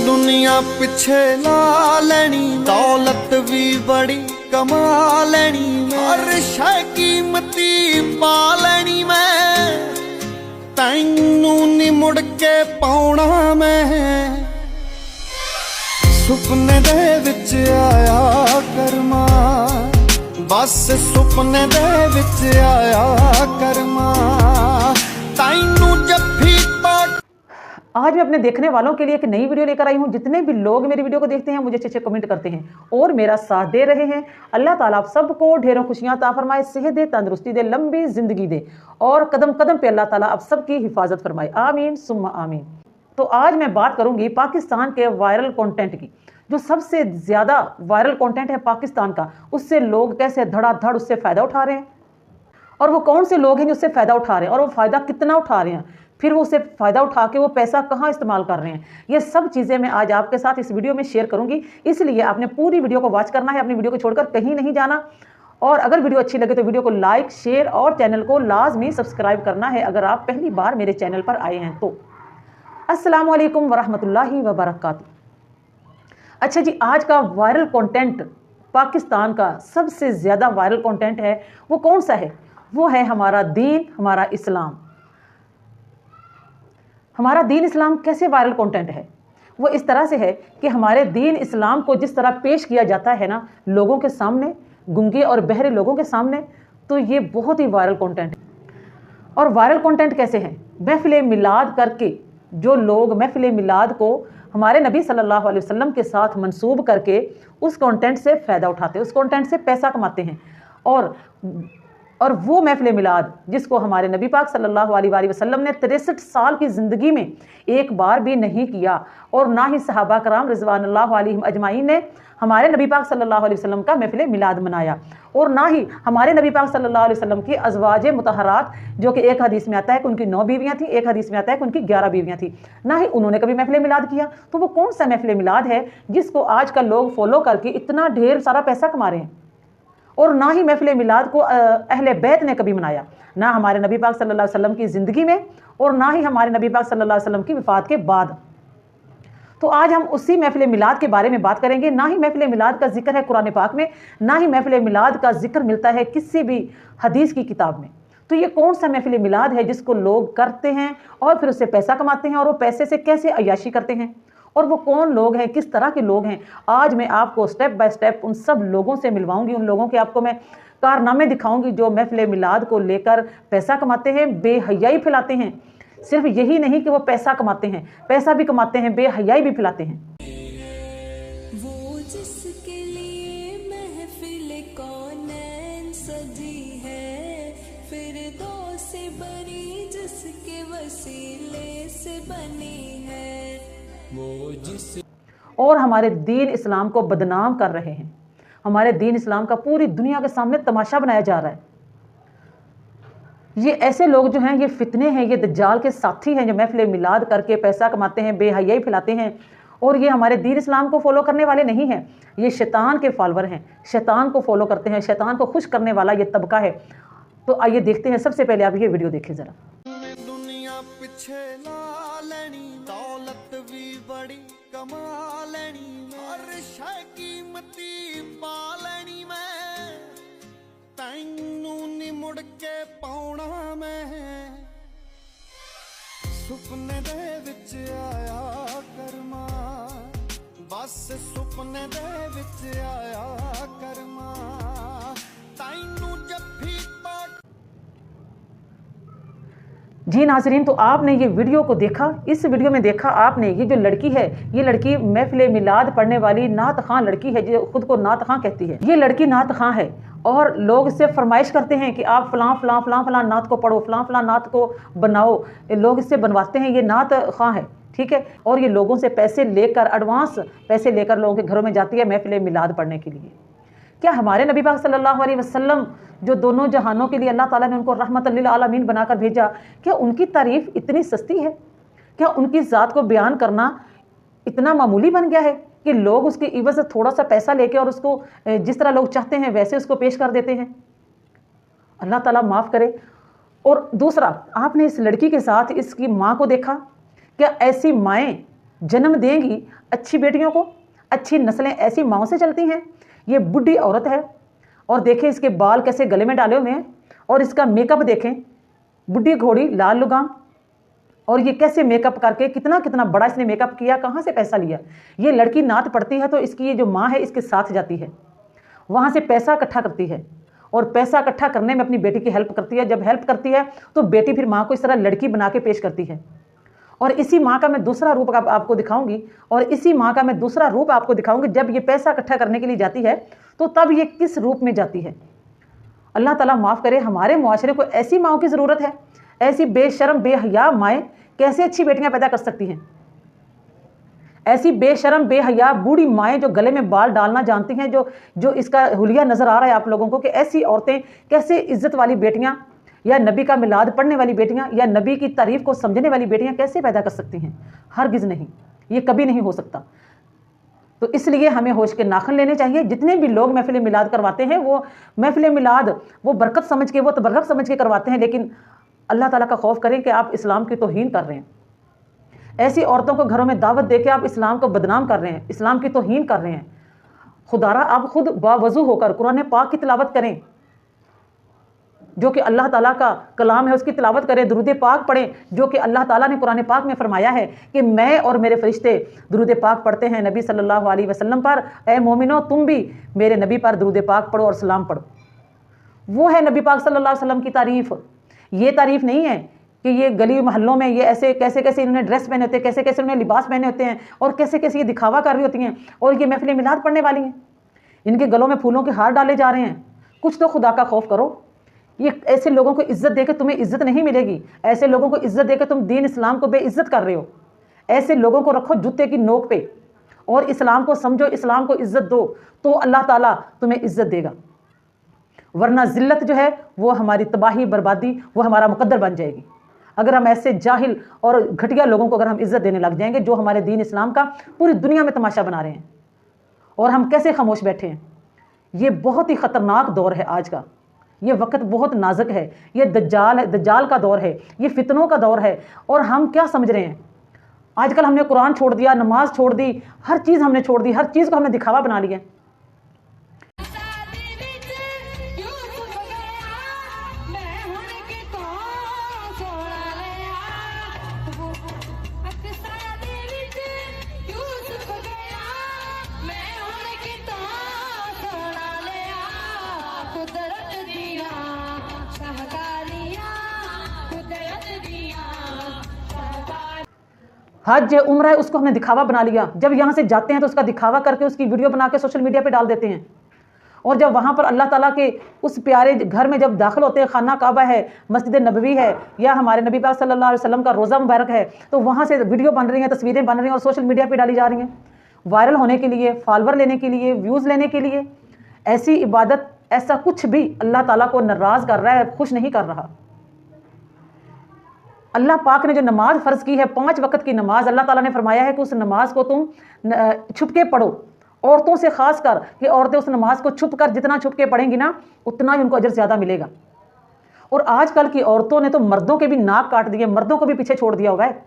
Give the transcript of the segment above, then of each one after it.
दुनिया पिछे ला लेनी, दौलत भी बड़ी कमा लेनी, हर शै कीमती पा लेनी मैं, तैनू नी मुड़ के पाउणा मैं। सुपने दे विच आया करमा, बस सुपने दे विच आया करमा, तैनू जफ्फी आज मैं अपने देखने वालों के लिए एक नई वीडियो लेकर आई हूं। जितने भी लोग मेरी वीडियो को देखते हैं, मुझे अच्छे कमेंट करते हैं और मेरा साथ दे रहे हैं, अल्लाह ताला आप सबको ढेरों खुशियां अता फरमाए, सेहत दे, तंदुरुस्ती दे, लंबी जिंदगी दे और कदम कदम पे अल्लाह ताला आप सबकी हिफाजत फरमाए, आमीन सुम्मा आमीन। तो आज मैं बात करूंगी पाकिस्तान के वायरल कंटेंट की। जो सबसे ज्यादा वायरल कंटेंट है पाकिस्तान का, उससे लोग कैसे धड़ाधड़ उससे फायदा उठा रहे हैं, और वो कौन से लोग हैं जो उससे फायदा उठा रहे हैं, और वो फायदा कितना उठा रहे हैं, फिर वो उससे फ़ायदा उठा के वो पैसा कहाँ इस्तेमाल कर रहे हैं। ये सब चीज़ें मैं आज आपके साथ इस वीडियो में शेयर करूंगी, इसलिए आपने पूरी वीडियो को वॉच करना है, अपनी वीडियो को छोड़कर कहीं नहीं जाना। और अगर वीडियो अच्छी लगे तो वीडियो को लाइक, शेयर और चैनल को लाजमी सब्सक्राइब करना है अगर आप पहली बार मेरे चैनल पर आए हैं तो। अस्सलाम वालेकुम वरहमतुल्लाहि वबरकातुहू। अच्छा जी, आज का वायरल कंटेंट, पाकिस्तान का सबसे ज़्यादा वायरल कंटेंट है, वो कौन सा है? वो है हमारा दीन, हमारा इस्लाम। हमारा दीन इस्लाम कैसे वायरल कंटेंट है? वो इस तरह से है कि हमारे दीन इस्लाम को जिस तरह पेश किया जाता है ना लोगों के सामने, गूंगे और बहरे लोगों के सामने, तो ये बहुत ही वायरल कंटेंट है। और वायरल कंटेंट कैसे है? महफिल मिलाद करके जो लोग महफिल मिलाद को हमारे नबी सल्लल्लाहु अलैहि वसल्लम के साथ मंसूब करके उस कंटेंट से फ़ायदा उठाते हैं, उस कंटेंट से पैसा कमाते हैं। और वो महफिल मिलाद जिसको हमारे नबी पाक सल्लल्लाहु अलैहि वसल्लम ने 63 साल की ज़िंदगी में एक बार भी नहीं किया, और ना ही सहाबा कराम रिज़वानुल्लाह अलैहिम अजमाइन ने हमारे नबी पाक सल्लल्लाहु अलैहि वसल्लम का महफिल मिलाद मनाया, और ना ही हमारे नबी पाक सल्लल्लाहु अलैहि वसल्लम की अज़वाज मुतहरात, जो कि एक हदीस में आता है कि उनकी 9 बीवियाँ थी, एक हदीस में आता है कि उनकी 11 बीवियाँ थी, ना ही उन्होंने कभी महफिल मिलाद किया। तो वो कौन सा महफिल मिलाद है जिसको आजकल लोग फॉलो करके इतना ढेर सारा पैसा कमा रहे हैं? और ना ही महफिल मिलाद को अहले बैत ने कभी मनाया, ना हमारे नबी पाक सल्लल्लाहु अलैहि वसल्लम की ज़िंदगी में और ना ही हमारे नबी पाक सल्लल्लाहु अलैहि वसल्लम की वफ़ात के बाद। तो आज हम उसी महफिल मिलाद के बारे में बात करेंगे। ना ही महफिल मिलाद का जिक्र है कुरान पाक में, ना ही महफिल मिलाद का जिक्र मिलता है किसी भी हदीस की किताब में। तो ये कौन सा महफिल मिलाद है जिसको लोग करते हैं और फिर उससे पैसा कमाते हैं, और वो पैसे से कैसे अय्याशी करते हैं, और वो कौन लोग हैं, किस तरह के लोग हैं? आज मैं आपको स्टेप बाय स्टेप उन सब लोगों से मिलवाऊंगी, उन लोगों के आपको मैं कारनामे दिखाऊंगी जो महफिल मिलाद को लेकर पैसा कमाते हैं, बेहयाई फैलाते हैं। सिर्फ यही नहीं कि वो पैसा कमाते हैं, पैसा भी कमाते हैं, बेहयाई भी फैलाते हैं। वो जिसके लिए महफिल कौनैन सजी है, फिरदौस से बनी जिसके वसीले से बनी है। और हमारे दीन इस्लाम को बदनाम कर रहे हैं। हमारे दीन इस्लाम का पूरी दुनिया के सामने तमाशा बनाया जा रहा है। ये ऐसे लोग जो हैं, ये फितने हैं, ये दज्जाल के साथी हैं जो महफिल मिलाद करके पैसा कमाते हैं, बेहयाई फैलाते हैं, और ये हमारे दीन इस्लाम को फॉलो करने वाले नहीं हैं। ये शैतान के फॉलोअर हैं, शैतान को फॉलो करते हैं, शैतान को खुश करने वाला ये तबका है। तो आइए देखते हैं। सबसे पहले आप ये वीडियो देखें ज़रा। दुनिया पिछे ला लेनी, दौलत भी बड़ी कमा लेनी, हर शै कीमती पा लेनी मैं, तैनू नी मुड़ के पाउणा मैं। सुपने दे विच आया करमा, बस सुपने दे विच आया करमा, तैनू जफ्फी जी नाज़रीन, तो आपने ये वीडियो को देखा। इस वीडियो में देखा आपने, ये जो लड़की है, ये लड़की महफिल मिलाद पढ़ने वाली नात खां लड़की है, जो खुद को नात खां कहती है। ये लड़की नात खां है, और लोग इससे फरमाइश करते हैं कि आप फलां फलां फलां फलां नात को पढ़ो, फलां फलां नात को बनाओ। लोग इससे बनवाते हैं, ये नात खां है, ठीक है। और ये लोगों से पैसे लेकर, एडवांस पैसे लेकर लोगों के घरों में जाती है महफिल मिलाद पढ़ने के लिए। क्या हमारे नबी पाक सल्लल्लाहु अलैहि वसल्लम, जो दोनों जहानों के लिए अल्लाह ताला ने उनको रहमत लिल आलमीन बनाकर भेजा, क्या उनकी तारीफ़ इतनी सस्ती है? क्या उनकी ज़ात को बयान करना इतना मामूली बन गया है कि लोग उसकी इवज़ थोड़ा सा पैसा लेके और उसको जिस तरह लोग चाहते हैं वैसे उसको पेश कर देते हैं? अल्लाह ताला माफ़ करे। और दूसरा, आपने इस लड़की के साथ इसकी माँ को देखा? क्या ऐसी माएँ जन्म देंगी अच्छी बेटियों को, अच्छी नस्लें ऐसी माँओं से चलती हैं। ये बुढ़ी औरत है और देखें इसके बाल कैसे गले में डाले हुए हैं और इसका मेकअप देखें, बुढ़ी घोड़ी लाल लुगाम, और ये कैसे मेकअप करके कितना कितना बड़ा इसने मेकअप किया, कहाँ से पैसा लिया। ये लड़की नात पढ़ती है तो इसकी ये जो माँ है इसके साथ जाती है, वहाँ से पैसा इकट्ठा करती है और पैसा इकट्ठा करने में अपनी बेटी की हेल्प करती है। जब हेल्प करती है तो बेटी फिर माँ को इस तरह लड़की बना के पेश करती है। और इसी माँ का मैं दूसरा रूप आपको दिखाऊंगी, और इसी माँ का मैं दूसरा रूप आपको दिखाऊंगी। जब ये पैसा इकट्ठा करने के लिए जाती है तो तब ये किस रूप में जाती है। अल्लाह ताला माफ़ करे, हमारे मुआशरे को ऐसी माँओं की ज़रूरत है। ऐसी बेशर्म बेहया माएँ कैसे अच्छी बेटियां पैदा कर सकती हैं। ऐसी बेशर्म बेहया बूढ़ी माएँ जो गले में बाल डालना जानती हैं, जो इसका हुलिया नज़र आ रहा है आप लोगों को कि ऐसी औरतें कैसे इज्जत वाली बेटियां या नबी का मिलाद पढ़ने वाली बेटियां या नबी की तारीफ़ को समझने वाली बेटियां कैसे पैदा कर सकती हैं। हरगिज़ नहीं, ये कभी नहीं हो सकता। तो इसलिए हमें होश के नाखन लेने चाहिए। जितने भी लोग महफिल मिलाद करवाते हैं वो महफिल मिलाद वो बरकत समझ के, वो तबर्रक समझ के करवाते हैं, लेकिन अल्लाह ताला का खौफ करें कि आप इस्लाम की तौहीन कर रहे हैं। ऐसी औरतों को घरों में दावत दे के आप इस्लाम को बदनाम कर रहे हैं, इस्लाम की तौहीन कर रहे हैं। खुदारा आप खुद बावजू होकर कुरान पाक की तिलावत करें, जो कि अल्लाह ताला का कलाम है, उसकी तिलावत करें। दुरूद पाक पढ़ें, जो कि अल्लाह ताला ने कुरान पाक में फरमाया है कि मैं और मेरे फरिश्ते दुरूद पाक पढ़ते हैं नबी सल्लल्लाहु अलैहि वसल्लम पर। ए मोमिनो, तुम भी मेरे नबी पर दुरूद पाक पढ़ो और सलाम पढ़ो। वो है नबी पाक सल्लल्लाहु अलैहि वसल्लम की तारीफ़। ये तारीफ नहीं है कि ये गली मोहल्लों में ये ऐसे कैसे कैसे इन्होंने ड्रेस पहने होते हैं, कैसे कैसे उन्होंने लिबास पहने होते हैं और कैसे कैसे ये दिखावा कर रही होती हैं और ये महफिल मिलाद पढ़ने वाली हैं, इनके गलों में फूलों के हार डाले जा रहे हैं। कुछ तो खुदा का खौफ करो। ये ऐसे लोगों को इज्जत देकर तुम्हें इज्जत नहीं मिलेगी। ऐसे लोगों को इज्जत देकर तुम दीन इस्लाम को बेइज्जत कर रहे हो। ऐसे लोगों को रखो जूते की नोक पे और इस्लाम को समझो, इस्लाम को इज्जत दो, तो अल्लाह ताला तुम्हें इज्जत देगा। वरना जिल्लत जो है वो हमारी तबाही बर्बादी वो हमारा मुकद्दर बन जाएगी। अगर हम ऐसे जाहिल और घटिया लोगों को अगर हम इज्जत देने लग जाएंगे, जो हमारे दीन इस्लाम का पूरी दुनिया में तमाशा बना रहे हैं, और हम कैसे खामोश बैठे हैं। ये बहुत ही ख़तरनाक दौर है आज का। ये वक्त बहुत नाजुक है। ये दज्जाल का दौर है, ये फितनों का दौर है। और हम क्या समझ रहे हैं, आजकल हमने कुरान छोड़ दिया, नमाज छोड़ दी, हर चीज़ हमने छोड़ दी, हर चीज़ को हमने दिखावा बना लिया। हज उम्र है उसको हमने दिखावा बना लिया। जब यहाँ से जाते हैं तो उसका दिखावा करके उसकी वीडियो बना के सोशल मीडिया पे डाल देते हैं। और जब वहाँ पर अल्लाह ताला के उस प्यारे घर में जब दाखिल होते हैं, खाना काबा है, मस्जिद नबवी है, या हमारे नबी पाक सल्लल्लाहु अलैहि वसल्लम का रोज़ा मुबारक है, तो वहाँ से वीडियो बन रही हैं, तस्वीरें बन रही हैं और सोशल मीडिया पर डाली जा रही हैं, वायरल होने के लिए, फॉलोवर लेने के लिए, व्यूज़ लेने के लिए। ऐसी इबादत, ऐसा कुछ भी अल्लाह ताला को नाराज़ कर रहा है, खुश नहीं कर रहा। अल्लाह पाक ने जो नमाज फ़र्ज़ की है, 5 वक्त की नमाज, अल्लाह ताला ने फरमाया है कि उस नमाज को तुम छुप के पढ़ो। औरतों से ख़ास कर कि औरतें उस नमाज को छुप कर जितना छुप के पढ़ेंगी ना, उतना ही उनको अजर ज़्यादा मिलेगा। और आजकल की औरतों ने तो मर्दों के भी नाक काट दिए, मर्दों को भी पीछे छोड़ दिया हुआ है।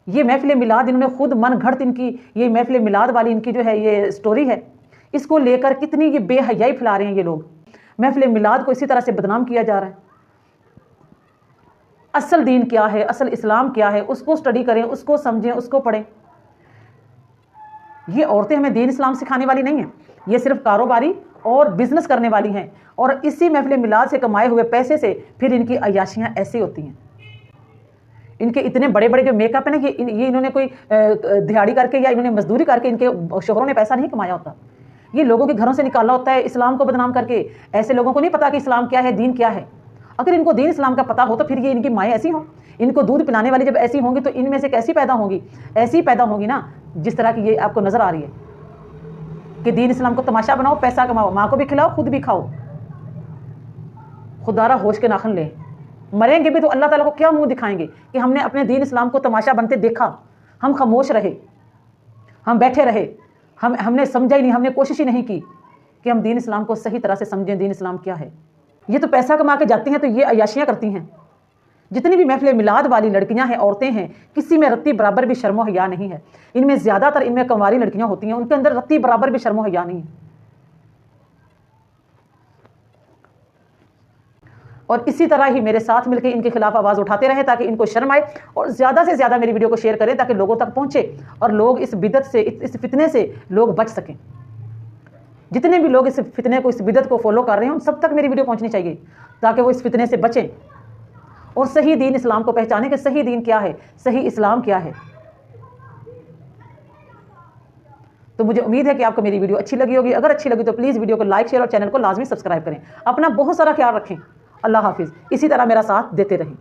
ये महफिल मिलाद इन्होंने खुद मन घड़त, इनकी ये महफिल मिलाद वाली इनकी जो है ये स्टोरी है, इसको लेकर कितनी ये बेहयाई फैला रहे हैं ये लोग। महफिल मिलाद को इसी तरह से बदनाम किया जा रहा है। असल दीन क्या है, असल इस्लाम क्या है, उसको स्टडी करें, उसको समझें, उसको पढ़ें। ये औरतें हमें दीन इस्लाम सिखाने वाली नहीं हैं, ये सिर्फ कारोबारी और बिजनेस करने वाली हैं। और इसी महफिल मिलाद से कमाए हुए पैसे से फिर इनकी अयाशियाँ ऐसी होती हैं। इनके इतने बड़े बड़े जो मेकअप है ना, ये इन्होंने कोई दिहाड़ी करके या इन्होंने मजदूरी करके इनके शोहरों ने पैसा नहीं कमाया होता, ये लोगों के घरों से निकाला होता है इस्लाम को बदनाम करके। ऐसे लोगों को नहीं पता कि इस्लाम क्या है, दीन क्या है। अगर इनको दीन इस्लाम का पता हो तो फिर ये इनकी माएँ ऐसी हों, इनको दूध पिलाने वाली जब ऐसी होंगी तो इनमें से कैसी पैदा होंगी, ऐसी पैदा होंगी ना जिस तरह की ये आपको नज़र आ रही है कि दीन इस्लाम को तमाशा बनाओ, पैसा कमाओ, माँ को भी खिलाओ, खुद भी खाओ। खुदारा होश के नाखन ले। मरेंगे भी तो अल्लाह ताला को क्या मुंह दिखाएंगे कि हमने अपने दीन इस्लाम को तमाशा बनते देखा, हम खामोश रहे, हम बैठे रहे, हमने समझा ही नहीं, हमने कोशिश ही नहीं की कि हम दीन इस्लाम को सही तरह से समझें, दीन इस्लाम क्या है। ये तो पैसा कमा के जाती हैं तो ये अयाशियाँ करती हैं, जितनी भी महफिल मिलाद वाली लड़कियां हैं, औरतें हैं, किसी में रत्ती बराबर भी शर्म हया नहीं है। इनमें ज़्यादातर इनमें कंवारी लड़कियां होती हैं, उनके अंदर रत्ती बराबर भी शर्म हया नहीं है। और इसी तरह ही मेरे साथ मिलकर इनके खिलाफ आवाज़ उठाते रहे ताकि इनको शर्म आए, और ज़्यादा से ज़्यादा मेरी वीडियो को शेयर करें ताकि लोगों तक पहुँचे और लोग इस बिदत से, इस फितने से लोग बच सकें। जितने भी लोग इस फितने को, इस बिदत को फॉलो कर रहे हैं, उन सब तक मेरी वीडियो पहुँचनी चाहिए ताकि वो इस फितने से बचें और सही दीन इस्लाम को पहचानें कि सही दीन क्या है, सही इस्लाम क्या है। तो मुझे उम्मीद है कि आपको मेरी वीडियो अच्छी लगी होगी। अगर अच्छी लगी तो प्लीज़ वीडियो को लाइक, शेयर और चैनल को लाजमी सब्सक्राइब करें। अपना बहुत सारा ख्याल रखें। अल्लाह हाफिज़। इसी तरह मेरा साथ देते रहें।